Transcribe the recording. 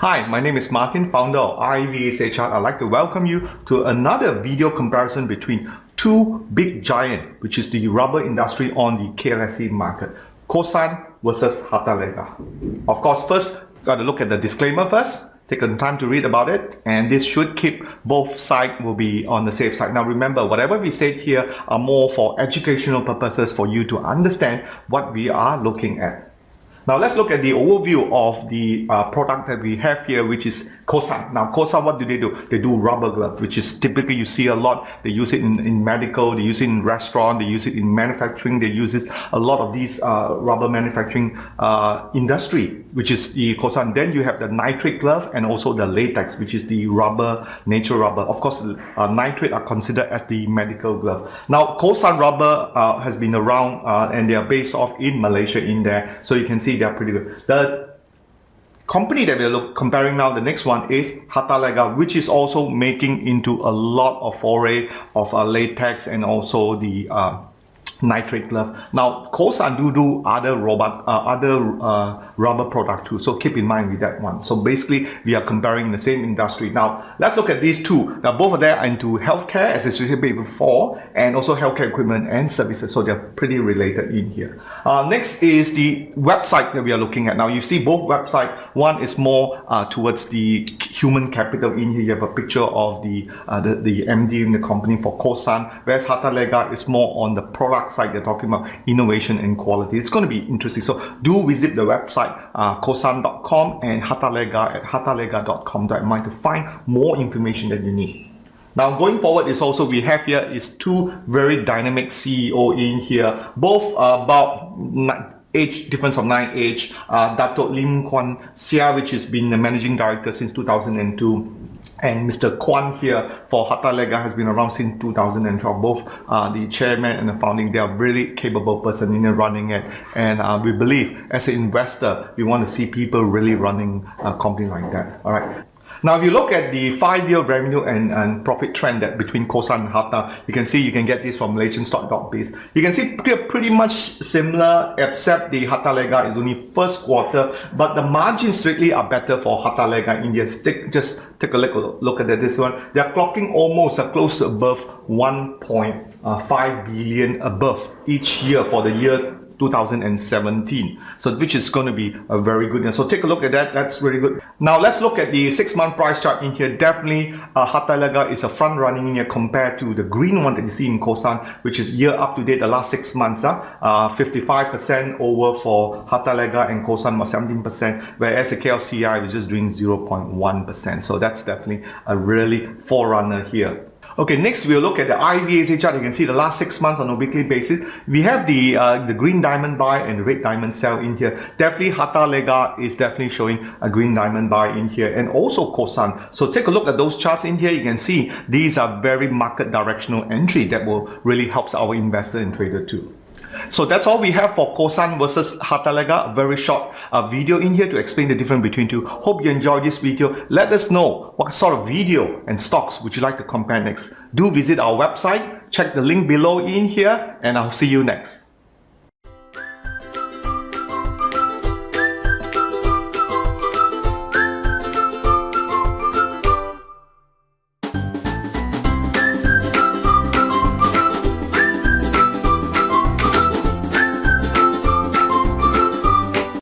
Hi, my name is Martin, founder of iVSAChart. I'd like to welcome you to another video comparison between two big giants, which is the rubber industry on the KLSE market, Kossan versus Hartalega. Of course, first, got to look at the disclaimer first. Take some time to read about it, and this should keep both sides will be on the safe side. Now remember, whatever we said here are more for educational purposes for you to understand what we are looking at. Now let's look at the overview of the product that we have here, which is Kossan. Now Kossan, what do? They do rubber gloves, which is typically you see a lot. They use it in medical, they use it in restaurant, they use it in manufacturing, they use it a lot of these rubber manufacturing industry, which is the Kossan. Then you have the nitrate glove and also the latex, which is the rubber, natural rubber. Of course, nitrate are considered as the medical glove. Now Kossan rubber has been around and they are based off in Malaysia in there. So you can see they are pretty good. The company that we're comparing now, the next one is Hartalega, which is also making into a lot of foray of latex and also the nitrate glove. Now Kossan do other rubber product too, so keep in mind with that one. So basically we are comparing the same industry. Now let's look at these two. Now both of them are into healthcare, as I said before, and also healthcare equipment and services, so they're pretty related in here. Next is the website that we are looking at. Now you see both websites. One is more towards the human capital. In here you have a picture of the MD in the company for Kossan, whereas Hartalega is more on the product side. They're talking about innovation and quality. It's going to be interesting. So do visit the website kossan.com and Hartalega at hartalega.com.my to find more information that you need. Now going forward is also we have here is two very dynamic CEO in here, both about age difference of 9 age. Dato Lim Kwan Sia, which has been the managing director since 2002. And Mr. Kwan here for Hartalega has been around since 2012. Both the chairman and the founding, they are really capable person in running it. And we believe as an investor, we want to see people really running a company like that. All right. Now, if you look at the 5-year revenue and profit trend that between Kossan and Harta, you can see you can get this from MalaysianStock.biz. You can see pretty much similar, except the Hartalega is only first quarter, but the margins strictly are better for Hartalega India. Just take a look at this one. They are clocking almost close to above 1.5 billion above each year for the year 2017, so which is going to be a very good year. So take a look at that. That's really good. Now let's look at the 6-month price chart in here. Definitely Hartalega is a front running in here compared to the green one that you see in Kossan, which is year up to date the last 6 months. 55% over for Hartalega and Kossan was 17%, whereas the KLCI is just doing 0.1%. So that's definitely a really forerunner here. Okay, next we'll look at the iVSAchart. You can see the last 6 months on a weekly basis. We have the green diamond buy and the red diamond sell in here. Definitely Hartalega is definitely showing a green diamond buy in here, and also Kossan. So take a look at those charts in here. You can see these are very market directional entry that will really help our investor and trader too. So that's all we have for Kossan versus Hartalega. A very short video in here to explain the difference between two. Hope you enjoyed this video. Let us know what sort of video and stocks would you like to compare next. Do visit our website. Check the link below in here, and I'll see you next.